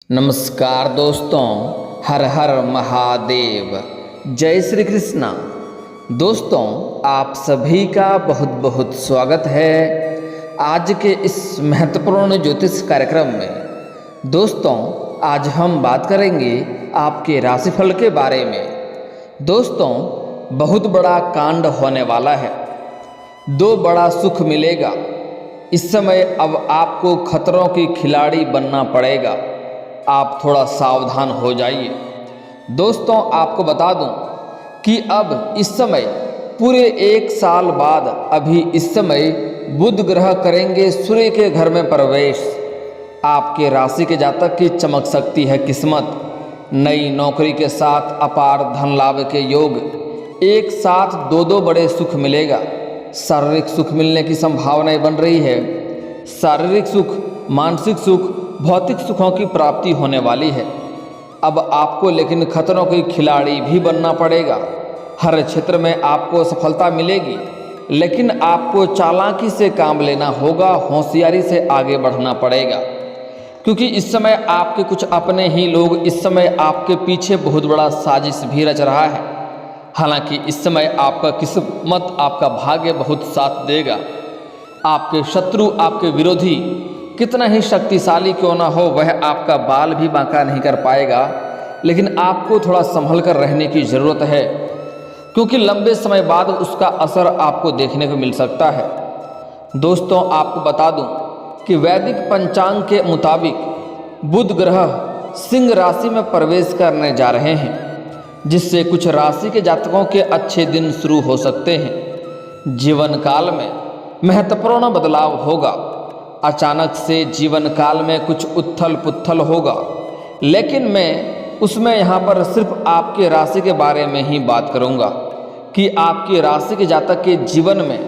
नमस्कार दोस्तों, हर हर महादेव, जय श्री कृष्णा। दोस्तों, आप सभी का बहुत बहुत स्वागत है आज के इस महत्वपूर्ण ज्योतिष कार्यक्रम में। दोस्तों, आज हम बात करेंगे आपके राशिफल के बारे में। दोस्तों, बहुत बड़ा कांड होने वाला है, दो बड़ा सुख मिलेगा। इस समय अब आपको खतरों की खिलाड़ी बनना पड़ेगा, आप थोड़ा सावधान हो जाइए। दोस्तों, आपको बता दूं कि अब इस समय पूरे 1 साल बाद अभी इस समय बुध ग्रह करेंगे सूर्य के घर में प्रवेश। आपके राशि के जातक की चमक सकती है किस्मत। नई नौकरी के साथ अपार धन लाभ के योग, एक साथ दो बड़े सुख मिलेगा। शारीरिक सुख मिलने की संभावनाएं बन रही है। शारीरिक सुख, मानसिक सुख, भौतिक सुखों की प्राप्ति होने वाली है। अब आपको लेकिन खतरों की खिलाड़ी भी बनना पड़ेगा। हर क्षेत्र में आपको सफलता मिलेगी, लेकिन आपको चालाकी से काम लेना होगा, होशियारी से आगे बढ़ना पड़ेगा। क्योंकि इस समय आपके कुछ अपने ही लोग इस समय आपके पीछे बहुत बड़ा साजिश भी रच रहा है। हालांकि इस समय आपका किस्मत, आपका भाग्य बहुत साथ देगा। आपके शत्रु, आपके विरोधी कितना ही शक्तिशाली क्यों ना हो, वह आपका बाल भी बांका नहीं कर पाएगा। लेकिन आपको थोड़ा संभल कर रहने की ज़रूरत है, क्योंकि लंबे समय बाद उसका असर आपको देखने को मिल सकता है। दोस्तों, आपको बता दूं कि वैदिक पंचांग के मुताबिक बुध ग्रह सिंह राशि में प्रवेश करने जा रहे हैं, जिससे कुछ राशि के जातकों के अच्छे दिन शुरू हो सकते हैं। जीवन काल में महत्वपूर्ण बदलाव होगा। अचानक से जीवन काल में कुछ उथल पुथल होगा, लेकिन मैं उसमें यहाँ पर सिर्फ आपके राशि के बारे में ही बात करूँगा कि आपकी राशि के जातक के जीवन में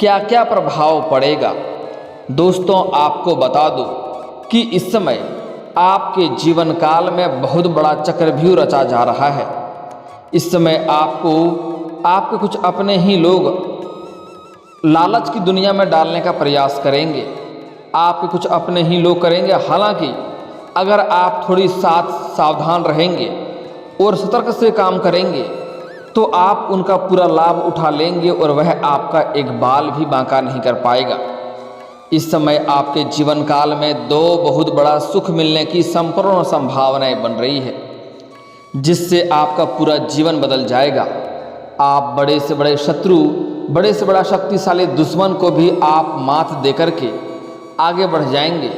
क्या क्या प्रभाव पड़ेगा। दोस्तों, आपको बता दूं कि इस समय आपके जीवन काल में बहुत बड़ा चक्रव्यूह रचा जा रहा है। इस समय आपके कुछ अपने ही लोग लालच की दुनिया में डालने का प्रयास करेंगे। आपके कुछ अपने ही लोग करेंगे। हालांकि अगर आप थोड़ी सावधान रहेंगे और सतर्क से काम करेंगे तो आप उनका पूरा लाभ उठा लेंगे और वह आपका एक बाल भी बांका नहीं कर पाएगा। इस समय आपके जीवन काल में दो बहुत बड़ा सुख मिलने की संपूर्ण संभावनाएं बन रही है, जिससे आपका पूरा जीवन बदल जाएगा। आप बड़े से बड़े शत्रु, बड़े से बड़ा शक्तिशाली दुश्मन को भी आप मात देकर के आगे बढ़ जाएंगे।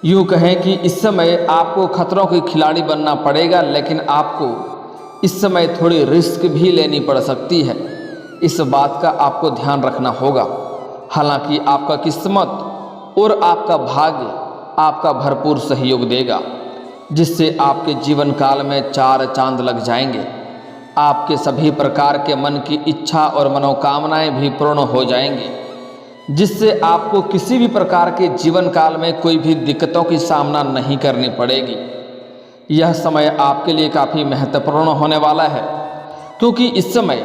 यूँ कहें कि इस समय आपको खतरों की खिलाड़ी बनना पड़ेगा, लेकिन आपको इस समय थोड़ी रिस्क भी लेनी पड़ सकती है। इस बात का आपको ध्यान रखना होगा। हालांकि आपका किस्मत और आपका भाग्य आपका भरपूर सहयोग देगा, जिससे आपके जीवन काल में 4 चांद लग जाएंगे। आपके सभी प्रकार के मन की इच्छा और मनोकामनाएं भी पूर्ण हो जाएंगी, जिससे आपको किसी भी प्रकार के जीवन काल में कोई भी दिक्कतों की सामना नहीं करनी पड़ेगी। यह समय आपके लिए काफ़ी महत्वपूर्ण होने वाला है, क्योंकि इस समय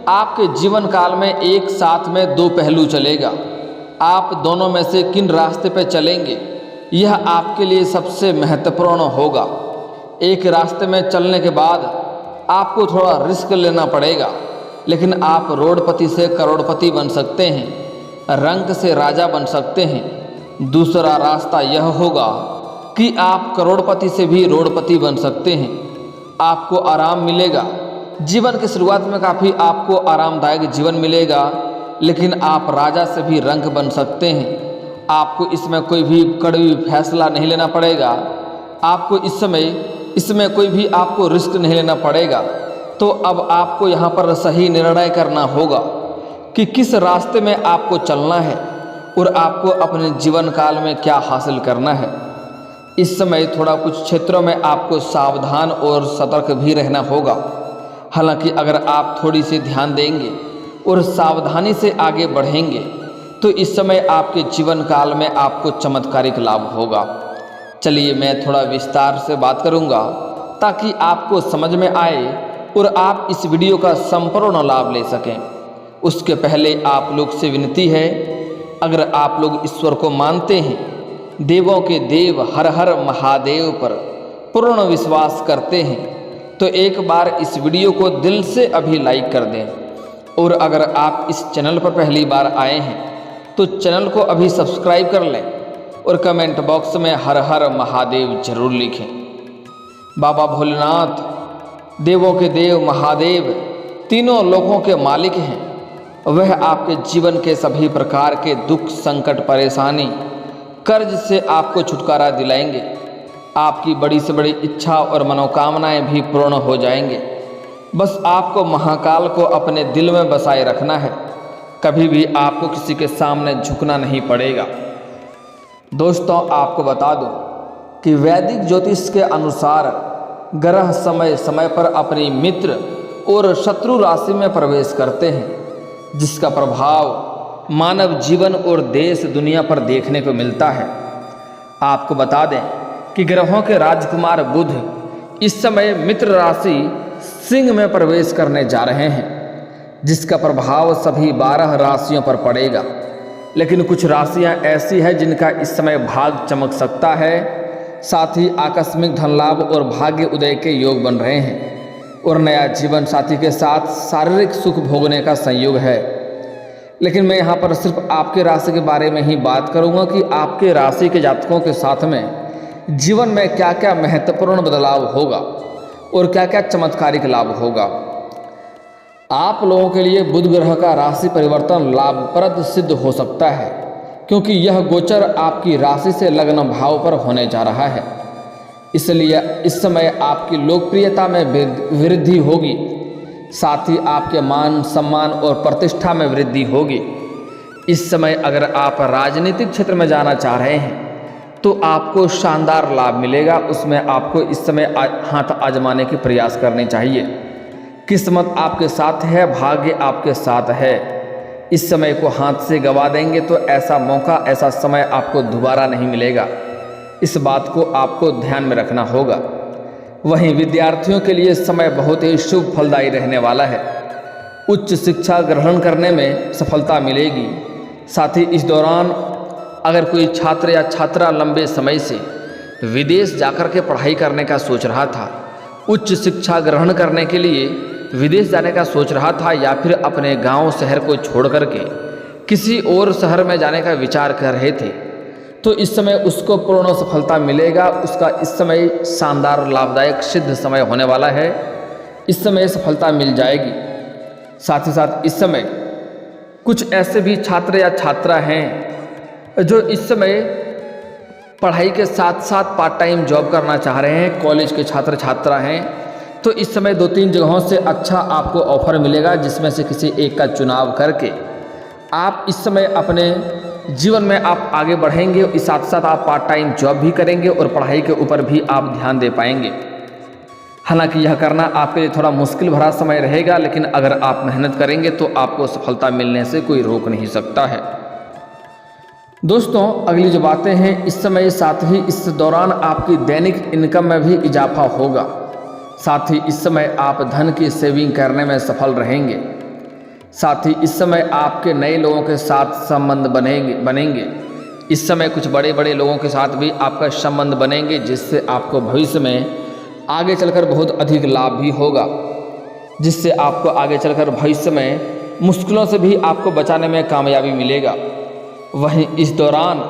आपके जीवन काल में एक साथ में 2 पहलू चलेगा। आप दोनों में से किन रास्ते पर चलेंगे, यह आपके लिए सबसे महत्वपूर्ण होगा। एक रास्ते में चलने के बाद आपको थोड़ा रिस्क लेना पड़ेगा, लेकिन आप रोडपति से करोड़पति बन सकते हैं, रंक से राजा बन सकते हैं। दूसरा रास्ता यह होगा कि आप करोड़पति से भी रोडपति बन सकते हैं। आपको आराम मिलेगा। जीवन की शुरुआत में काफ़ी आपको आरामदायक जीवन मिलेगा, लेकिन आप राजा से भी रंक बन सकते हैं। आपको इसमें कोई भी कड़वी फैसला नहीं लेना पड़ेगा। आपको इस समय इसमें कोई भी आपको रिस्क नहीं लेना पड़ेगा। तो अब आपको यहाँ पर सही निर्णय करना होगा कि किस रास्ते में आपको चलना है और आपको अपने जीवन काल में क्या हासिल करना है। इस समय थोड़ा कुछ क्षेत्रों में आपको सावधान और सतर्क भी रहना होगा। हालांकि अगर आप थोड़ी सी ध्यान देंगे और सावधानी से आगे बढ़ेंगे तो इस समय आपके जीवन काल में आपको चमत्कारिक लाभ होगा। चलिए, मैं थोड़ा विस्तार से बात करूंगा ताकि आपको समझ में आए और आप इस वीडियो का संपूर्ण लाभ ले सकें। उसके पहले आप लोग से विनती है, अगर आप लोग ईश्वर को मानते हैं देवों के देव हर हर महादेव पर पूर्ण विश्वास करते हैं तो एक बार इस वीडियो को दिल से अभी लाइक कर दें। और अगर आप इस चैनल पर पहली बार आए हैं तो चैनल को अभी सब्सक्राइब कर लें और कमेंट बॉक्स में हर हर महादेव जरूर लिखें। बाबा भोलेनाथ देवों के देव महादेव तीनों लोकों के मालिक हैं। वह आपके जीवन के सभी प्रकार के दुख, संकट, परेशानी, कर्ज से आपको छुटकारा दिलाएंगे। आपकी बड़ी से बड़ी इच्छा और मनोकामनाएं भी पूर्ण हो जाएंगे। बस आपको महाकाल को अपने दिल में बसाए रखना है। कभी भी आपको किसी के सामने झुकना नहीं पड़ेगा। दोस्तों, आपको बता दूं कि वैदिक ज्योतिष के अनुसार ग्रह समय समय पर अपनी मित्र और शत्रु राशि में प्रवेश करते हैं, जिसका प्रभाव मानव जीवन और देश दुनिया पर देखने को मिलता है। आपको बता दें कि ग्रहों के राजकुमार बुध इस समय मित्र राशि सिंह में प्रवेश करने जा रहे हैं, जिसका प्रभाव सभी 12 राशियों पर पड़ेगा। लेकिन कुछ राशियां ऐसी हैं जिनका इस समय भाग चमक सकता है। साथ ही आकस्मिक धन लाभ और भाग्य उदय के योग बन रहे हैं और नया जीवन साथी के साथ शारीरिक सुख भोगने का संयोग है। लेकिन मैं यहाँ पर सिर्फ आपके राशि के बारे में ही बात करूँगा कि आपके राशि के जातकों के साथ में जीवन में क्या क्या महत्वपूर्ण बदलाव होगा और क्या क्या चमत्कारिक लाभ होगा। आप लोगों के लिए बुध ग्रह का राशि परिवर्तन लाभप्रद सिद्ध हो सकता है, क्योंकि यह गोचर आपकी राशि से लग्न भाव पर होने जा रहा है। इसलिए इस समय आपकी लोकप्रियता में वृद्धि होगी। साथ ही आपके मान सम्मान और प्रतिष्ठा में वृद्धि होगी। इस समय अगर आप राजनीतिक क्षेत्र में जाना चाह रहे हैं तो आपको शानदार लाभ मिलेगा। उसमें आपको इस समय हाथ आजमाने की प्रयास करने चाहिए। किस्मत आपके साथ है, भाग्य आपके साथ है। इस समय को हाथ से गंवा देंगे तो ऐसा मौका, ऐसा समय आपको दोबारा नहीं मिलेगा। इस बात को आपको ध्यान में रखना होगा। वहीं विद्यार्थियों के लिए समय बहुत ही शुभ फलदायी रहने वाला है। उच्च शिक्षा ग्रहण करने में सफलता मिलेगी। साथ ही इस दौरान अगर कोई छात्र या छात्रा लंबे समय से विदेश जाकर के पढ़ाई करने का सोच रहा था, उच्च शिक्षा ग्रहण करने के लिए विदेश जाने का सोच रहा था, या फिर अपने गांव शहर को छोड़ करके किसी और शहर में जाने का विचार कर रहे थे, तो इस समय उसको पूर्ण सफलता मिलेगा। उसका इस समय शानदार लाभदायक सिद्ध समय होने वाला है। इस समय सफलता मिल जाएगी। साथ ही साथ इस समय कुछ ऐसे भी छात्र या छात्रा हैं जो इस समय पढ़ाई के साथ साथ पार्ट टाइम जॉब करना चाह रहे हैं। कॉलेज के छात्र छात्रा हैं तो इस समय 2-3 जगहों से अच्छा आपको ऑफर मिलेगा, जिसमें से किसी एक का चुनाव करके आप इस समय अपने जीवन में आप आगे बढ़ेंगे। इस साथ साथ आप पार्ट टाइम जॉब भी करेंगे और पढ़ाई के ऊपर भी आप ध्यान दे पाएंगे। हालांकि यह करना आपके लिए थोड़ा मुश्किल भरा समय रहेगा, लेकिन अगर आप मेहनत करेंगे तो आपको सफलता मिलने से कोई रोक नहीं सकता है। दोस्तों, अगली जो बातें हैं, इस समय साथ ही इस दौरान आपकी दैनिक इनकम में भी इजाफा होगा। साथ ही इस समय आप धन की सेविंग करने में सफल रहेंगे। साथ ही इस समय आपके नए लोगों के साथ संबंध बनेंगे। इस समय कुछ बड़े बड़े लोगों के साथ भी आपका संबंध बनेंगे, जिससे आपको भविष्य में आगे चलकर बहुत अधिक लाभ भी होगा, जिससे आपको आगे चलकर भविष्य में मुश्किलों से भी आपको बचाने में कामयाबी मिलेगा। वहीं इस दौरान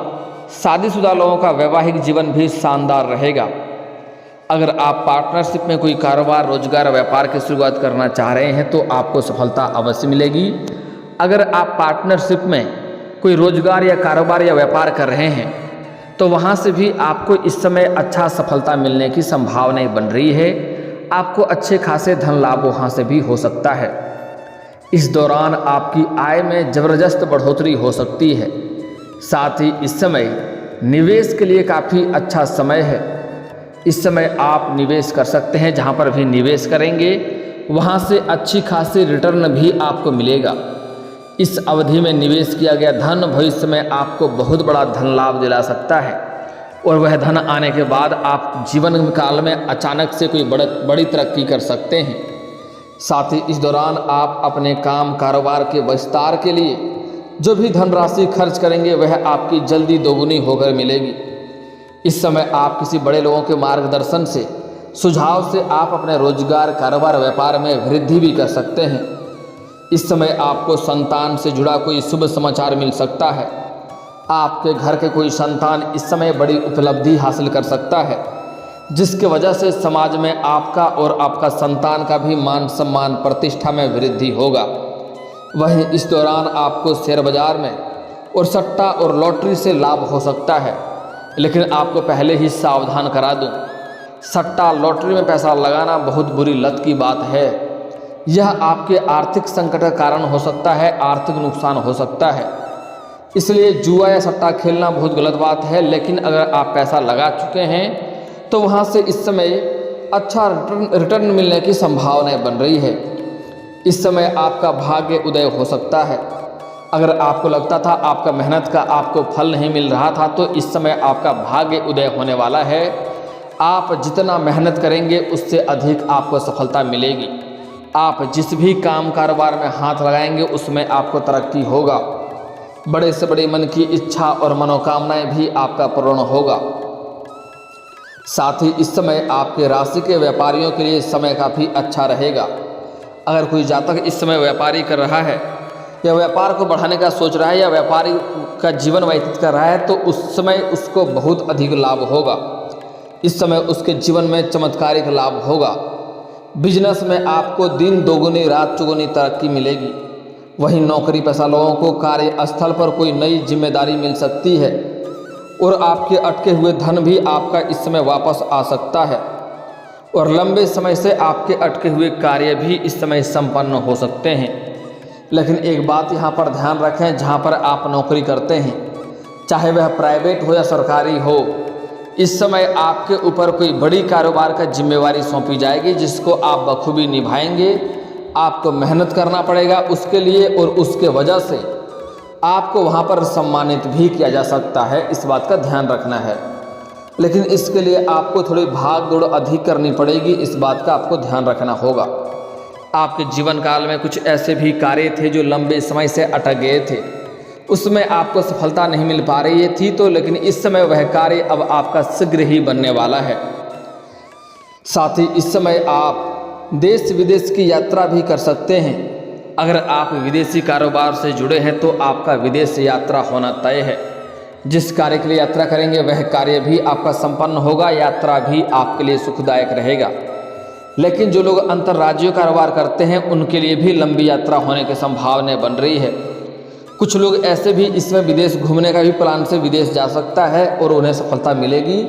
शादीशुदा लोगों का वैवाहिक जीवन भी शानदार रहेगा। अगर आप पार्टनरशिप में कोई कारोबार, रोजगार, व्यापार की शुरुआत करना चाह रहे हैं तो आपको सफलता अवश्य मिलेगी। अगर आप पार्टनरशिप में कोई रोजगार या कारोबार या व्यापार कर रहे हैं तो वहाँ से भी आपको इस समय अच्छा सफलता मिलने की संभावनाएं बन रही है। आपको अच्छे खासे धन लाभ वहाँ से भी हो सकता है। इस दौरान आपकी आय में ज़बरदस्त बढ़ोतरी हो सकती है। साथ ही इस समय निवेश के लिए काफ़ी अच्छा समय है। इस समय आप निवेश कर सकते हैं। जहाँ पर भी निवेश करेंगे वहाँ से अच्छी खासी रिटर्न भी आपको मिलेगा। इस अवधि में निवेश किया गया धन भविष्य में आपको बहुत बड़ा धन लाभ दिला सकता है, और वह धन आने के बाद आप जीवन काल में अचानक से कोई बड़ी तरक्की कर सकते हैं। साथ ही इस दौरान आप अपने काम कारोबार के विस्तार के लिए जो भी धनराशि खर्च करेंगे वह आपकी जल्दी दोगुनी होकर मिलेगी। इस समय आप किसी बड़े लोगों के मार्गदर्शन से, सुझाव से आप अपने रोजगार, कारोबार, व्यापार में वृद्धि भी कर सकते हैं। इस समय आपको संतान से जुड़ा कोई शुभ समाचार मिल सकता है। आपके घर के कोई संतान इस समय बड़ी उपलब्धि हासिल कर सकता है, जिसकी वजह से समाज में आपका और आपका संतान का भी मान सम्मान, प्रतिष्ठा में वृद्धि होगा। वहीं इस दौरान आपको शेयर बाजार में और सट्टा और लॉटरी से लाभ हो सकता है, लेकिन आपको पहले ही सावधान करा दूं, सट्टा लॉटरी में पैसा लगाना बहुत बुरी लत की बात है। यह आपके आर्थिक संकट का कारण हो सकता है, आर्थिक नुकसान हो सकता है। इसलिए जुआ या सट्टा खेलना बहुत गलत बात है, लेकिन अगर आप पैसा लगा चुके हैं तो वहाँ से इस समय अच्छा रिटर्न मिलने की संभावनाएं बन रही है। इस समय आपका भाग्य उदय हो सकता है। अगर आपको लगता था आपका मेहनत का आपको फल नहीं मिल रहा था, तो इस समय आपका भाग्य उदय होने वाला है। आप जितना मेहनत करेंगे उससे अधिक आपको सफलता मिलेगी। आप जिस भी काम कारोबार में हाथ लगाएंगे उसमें आपको तरक्की होगा। बड़े से बड़ी मन की इच्छा और मनोकामनाएं भी आपका पूर्ण होगा। साथ ही इस समय आपके राशि के व्यापारियों के लिए समय काफ़ी अच्छा रहेगा। अगर कोई जातक इस समय व्यापारी कर रहा है या व्यापार को बढ़ाने का सोच रहा है या व्यापारी का जीवन व्यतीत कर रहा है, तो उस समय उसको बहुत अधिक लाभ होगा। इस समय उसके जीवन में चमत्कारिक लाभ होगा। बिजनेस में आपको दिन दोगुनी रात चौगुनी तरक्की मिलेगी। वहीं नौकरी पेशा लोगों को कार्यस्थल पर कोई नई जिम्मेदारी मिल सकती है और आपके अटके हुए धन भी आपका इस समय वापस आ सकता है और लंबे समय से आपके अटके हुए कार्य भी इस समय संपन्न हो सकते हैं। लेकिन एक बात यहाँ पर ध्यान रखें, जहाँ पर आप नौकरी करते हैं, चाहे वह प्राइवेट हो या सरकारी हो, इस समय आपके ऊपर कोई बड़ी कारोबार का जिम्मेवारी सौंपी जाएगी, जिसको आप बखूबी निभाएंगे। आपको मेहनत करना पड़ेगा उसके लिए और उसके वजह से आपको वहाँ पर सम्मानित भी किया जा सकता है। इस बात का ध्यान रखना है, लेकिन इसके लिए आपको थोड़ी भाग दौड़ अधिक करनी पड़ेगी। इस बात का आपको ध्यान रखना होगा। आपके जीवन काल में कुछ ऐसे भी कार्य थे जो लंबे समय से अटक गए थे, उसमें आपको सफलता नहीं मिल पा रही थी, तो लेकिन इस समय वह कार्य अब आपका शीघ्र ही बनने वाला है। साथ ही इस समय आप देश विदेश की यात्रा भी कर सकते हैं। अगर आप विदेशी कारोबार से जुड़े हैं तो आपका विदेश यात्रा होना तय है। जिस कार्य के लिए यात्रा करेंगे वह कार्य भी आपका संपन्न होगा, यात्रा भी आपके लिए सुखदायक रहेगा। लेकिन जो लोग अंतर्राज्यीय कारोबार करते हैं उनके लिए भी लंबी यात्रा होने की संभावनाएं बन रही है। कुछ लोग ऐसे भी इसमें विदेश घूमने का भी प्लान से विदेश जा सकता है और उन्हें सफलता मिलेगी।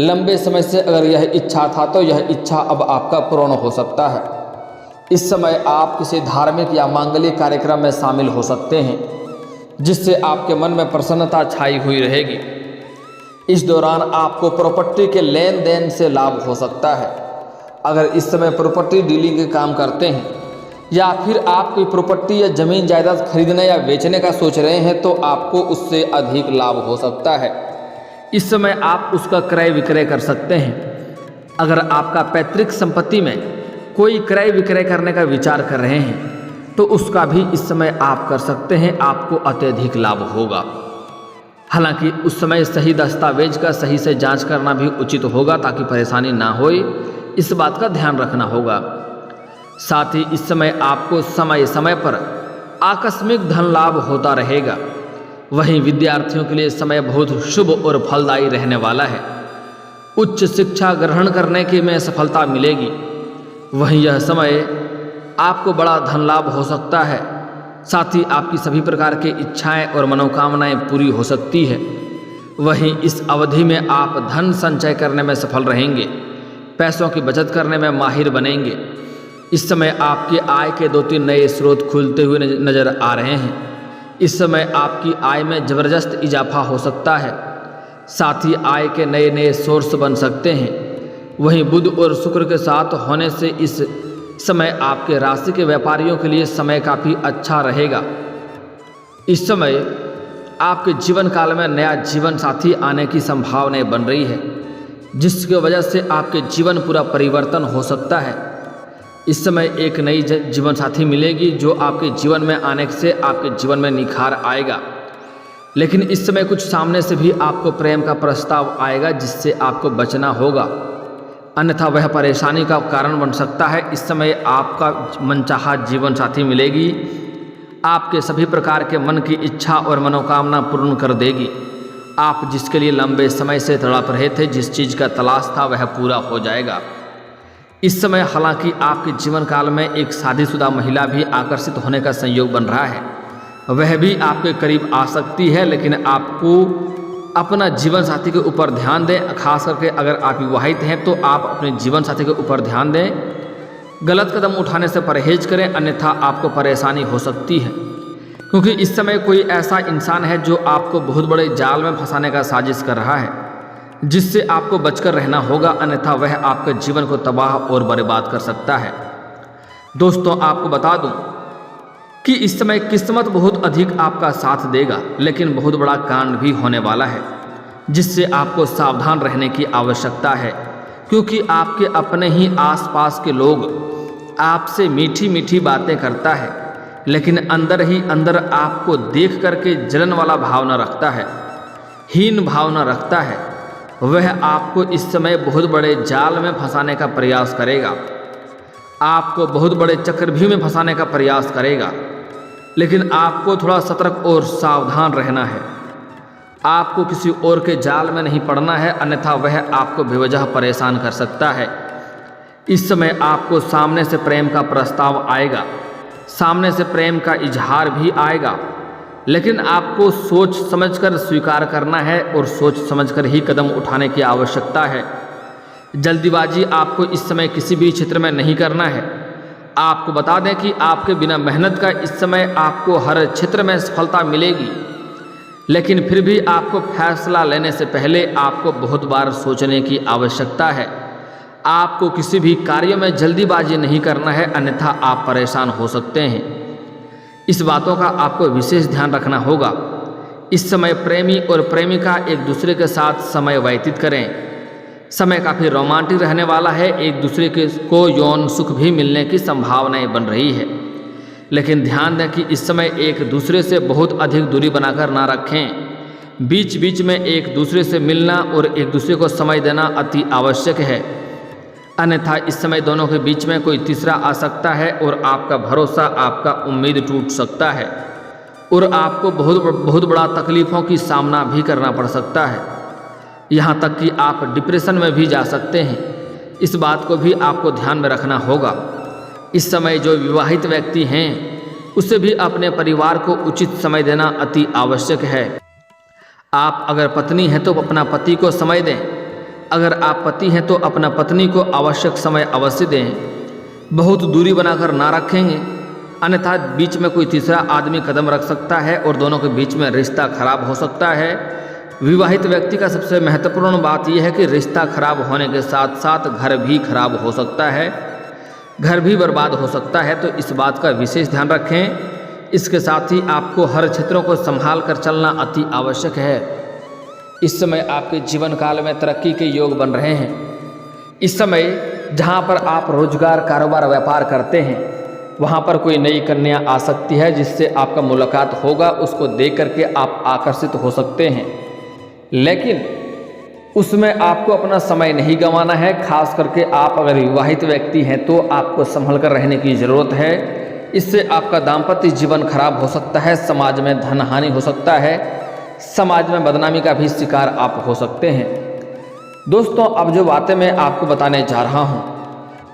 लंबे समय से अगर यह इच्छा था तो यह इच्छा अब आपका पूर्ण हो सकता है। इस समय आप किसी धार्मिक या मांगलिक कार्यक्रम में शामिल हो सकते हैं, जिससे आपके मन में प्रसन्नता छाई हुई रहेगी। इस दौरान आपको प्रॉपर्टी के लेन देन से लाभ हो सकता है। अगर इस समय प्रॉपर्टी डीलिंग के काम करते हैं या फिर आप कोई प्रॉपर्टी या ज़मीन जायदाद खरीदने या बेचने का सोच रहे हैं तो आपको उससे अधिक लाभ हो सकता है। इस समय आप उसका क्रय विक्रय कर सकते हैं। अगर आपका पैतृक संपत्ति में कोई क्रय विक्रय करने का विचार कर रहे हैं तो उसका भी इस समय आप कर सकते हैं, आपको अत्यधिक लाभ होगा। हालांकि उस समय सही दस्तावेज का सही से जांच करना भी उचित होगा ताकि परेशानी ना हो, इस बात का ध्यान रखना होगा। साथ ही इस समय आपको समय समय पर आकस्मिक धन लाभ होता रहेगा। वहीं विद्यार्थियों के लिए समय बहुत शुभ और फलदायी रहने वाला है। उच्च शिक्षा ग्रहण करने की में सफलता मिलेगी। वहीं यह समय आपको बड़ा धन लाभ हो सकता है। साथ ही आपकी सभी प्रकार की इच्छाएं और मनोकामनाएं पूरी हो सकती है। वहीं इस अवधि में आप धन संचय करने में सफल रहेंगे, पैसों की बचत करने में माहिर बनेंगे। इस समय आपकी आय के 2-3 नए स्रोत खुलते हुए नजर आ रहे हैं। इस समय आपकी आय में ज़बरदस्त इजाफा हो सकता है। साथ ही आय के नए नए सोर्स बन सकते हैं। वहीं बुध और शुक्र के साथ होने से इस समय आपके राशि के व्यापारियों के लिए समय काफ़ी अच्छा रहेगा। इस समय आपके जीवन काल में नया जीवन साथी आने की संभावनाएं बन रही है, जिसकी वजह से आपके जीवन पूरा परिवर्तन हो सकता है। इस समय एक नई जीवन साथी मिलेगी जो आपके जीवन में आने से आपके जीवन में निखार आएगा। लेकिन इस समय कुछ सामने से भी आपको प्रेम का प्रस्ताव आएगा जिससे आपको बचना होगा, अन्यथा वह परेशानी का कारण बन सकता है। इस समय आपका मनचाहा जीवन साथी मिलेगी, आपके सभी प्रकार के मन की इच्छा और मनोकामना पूर्ण कर देगी। आप जिसके लिए लंबे समय से तड़प रहे थे, जिस चीज़ का तलाश था, वह पूरा हो जाएगा। इस समय हालांकि आपके जीवन काल में एक शादीशुदा महिला भी आकर्षित होने का संयोग बन रहा है, वह भी आपके करीब आ सकती है, लेकिन आपको अपना जीवन साथी के ऊपर ध्यान दें। खास करके अगर आप विवाहित हैं तो आप अपने जीवन साथी के ऊपर ध्यान दें, गलत कदम उठाने से परहेज करें, अन्यथा आपको परेशानी हो सकती है। क्योंकि इस समय कोई ऐसा इंसान है जो आपको बहुत बड़े जाल में फंसाने का साजिश कर रहा है, जिससे आपको बचकर रहना होगा, अन्यथा वह आपके जीवन को तबाह और बर्बाद कर सकता है। दोस्तों, आपको बता दूं कि इस समय किस्मत बहुत अधिक आपका साथ देगा, लेकिन बहुत बड़ा कांड भी होने वाला है, जिससे आपको सावधान रहने की आवश्यकता है। क्योंकि आपके अपने ही आसपास के लोग आपसे मीठी मीठी बातें करता है, लेकिन अंदर ही अंदर आपको देख करके जलन वाला भावना रखता है, हीन भावना रखता है। वह आपको इस समय बहुत बड़े जाल में फंसाने का प्रयास करेगा, आपको बहुत बड़े चक्रव्यूह में फंसाने का प्रयास करेगा, लेकिन आपको थोड़ा सतर्क और सावधान रहना है। आपको किसी और के जाल में नहीं पड़ना है, अन्यथा वह आपको बेवजह परेशान कर सकता है। इस समय आपको सामने से प्रेम का प्रस्ताव आएगा, सामने से प्रेम का इजहार भी आएगा, लेकिन आपको सोच समझकर स्वीकार करना है और सोच समझकर ही कदम उठाने की आवश्यकता है। जल्दीबाजी आपको इस समय किसी भी क्षेत्र में नहीं करना है। आपको बता दें कि आपके बिना मेहनत का इस समय आपको हर क्षेत्र में सफलता मिलेगी, लेकिन फिर भी आपको फैसला लेने से पहले आपको बहुत बार सोचने की आवश्यकता है। आपको किसी भी कार्य में जल्दीबाजी नहीं करना है, अन्यथा आप परेशान हो सकते हैं। इस बातों का आपको विशेष ध्यान रखना होगा। इस समय प्रेमी और प्रेमिका एक दूसरे के साथ समय व्यतीत करें। समय काफ़ी रोमांटिक रहने वाला है, एक दूसरे को यौन सुख भी मिलने की संभावनाएं बन रही है, लेकिन ध्यान दें कि इस समय एक दूसरे से बहुत अधिक दूरी बनाकर ना रखें। बीच बीच में एक दूसरे से मिलना और एक दूसरे को समय देना अति आवश्यक है, अन्यथा इस समय दोनों के बीच में कोई तीसरा आ सकता है और आपका भरोसा, आपका उम्मीद टूट सकता है और आपको बहुत बड़ा तकलीफ़ों की सामना भी करना पड़ सकता है। यहाँ तक कि आप डिप्रेशन में भी जा सकते हैं। इस बात को भी आपको ध्यान में रखना होगा। इस समय जो विवाहित व्यक्ति हैं उसे भी अपने परिवार को उचित समय देना अति आवश्यक है। आप अगर पत्नी हैं तो अपना पति को समय दें, अगर आप पति हैं तो अपना पत्नी को आवश्यक समय अवश्य दें। बहुत दूरी बनाकर ना रखेंगे, अन्यथा बीच में कोई तीसरा आदमी कदम रख सकता है और दोनों के बीच में रिश्ता खराब हो सकता है। विवाहित व्यक्ति का सबसे महत्वपूर्ण बात यह है कि रिश्ता खराब होने के साथ साथ घर भी खराब हो सकता है, घर भी बर्बाद हो सकता है, तो इस बात का विशेष ध्यान रखें। इसके साथ ही आपको हर क्षेत्रों को संभाल कर चलना अति आवश्यक है। इस समय आपके जीवन काल में तरक्की के योग बन रहे हैं। इस समय जहाँ पर आप रोजगार, कारोबार, व्यापार करते हैं, वहाँ पर कोई नई कन्या आ सकती है जिससे आपका मुलाकात होगा। उसको देख करके आप आकर्षित हो सकते हैं, लेकिन उसमें आपको अपना समय नहीं गंवाना है। खास करके आप अगर विवाहित व्यक्ति हैं तो आपको संभल कर रहने की ज़रूरत है। इससे आपका दाम्पत्य जीवन खराब हो सकता है, समाज में धन हानि हो सकता है, समाज में बदनामी का भी शिकार आप हो सकते हैं। दोस्तों, अब जो बातें मैं आपको बताने जा रहा हूँ,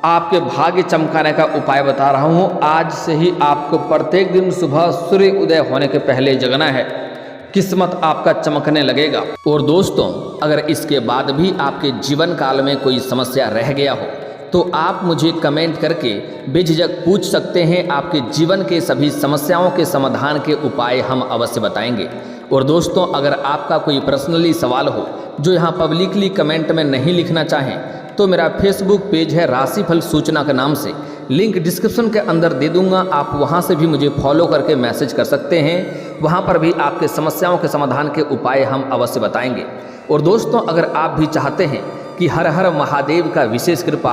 आपके भाग्य चमकाने का उपाय बता रहा हूँ। आज से ही आपको प्रत्येक दिन सुबह सूर्य उदय होने के पहले जगना है, किस्मत आपका चमकने लगेगा। और दोस्तों, अगर इसके बाद भी आपके जीवन काल में कोई समस्या रह गया हो तो आप मुझे कमेंट करके बेझिझक पूछ सकते हैं। आपके जीवन के सभी समस्याओं के समाधान के उपाय हम अवश्य बताएंगे। और दोस्तों, अगर आपका कोई पर्सनली सवाल हो जो यहाँ पब्लिकली कमेंट में नहीं लिखना चाहें तो मेरा फेसबुक पेज है राशिफल सूचना के नाम से, लिंक डिस्क्रिप्शन के अंदर दे दूंगा। आप वहां से भी मुझे फॉलो करके मैसेज कर सकते हैं। वहां पर भी आपके समस्याओं के समाधान के उपाय हम अवश्य बताएंगे। और दोस्तों, अगर आप भी चाहते हैं कि हर हर महादेव का विशेष कृपा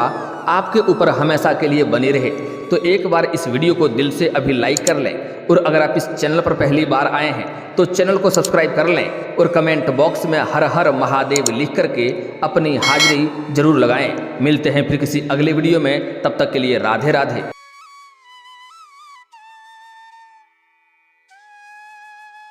आपके ऊपर हमेशा के लिए बनी रहे तो एक बार इस वीडियो को दिल से अभी लाइक कर लें, और अगर आप इस चैनल पर पहली बार आए हैं तो चैनल को सब्सक्राइब कर लें और कमेंट बॉक्स में हर हर महादेव लिख करके अपनी हाजिरी जरूर लगाएं। मिलते हैं फिर किसी अगले वीडियो में, तब तक के लिए राधे राधे।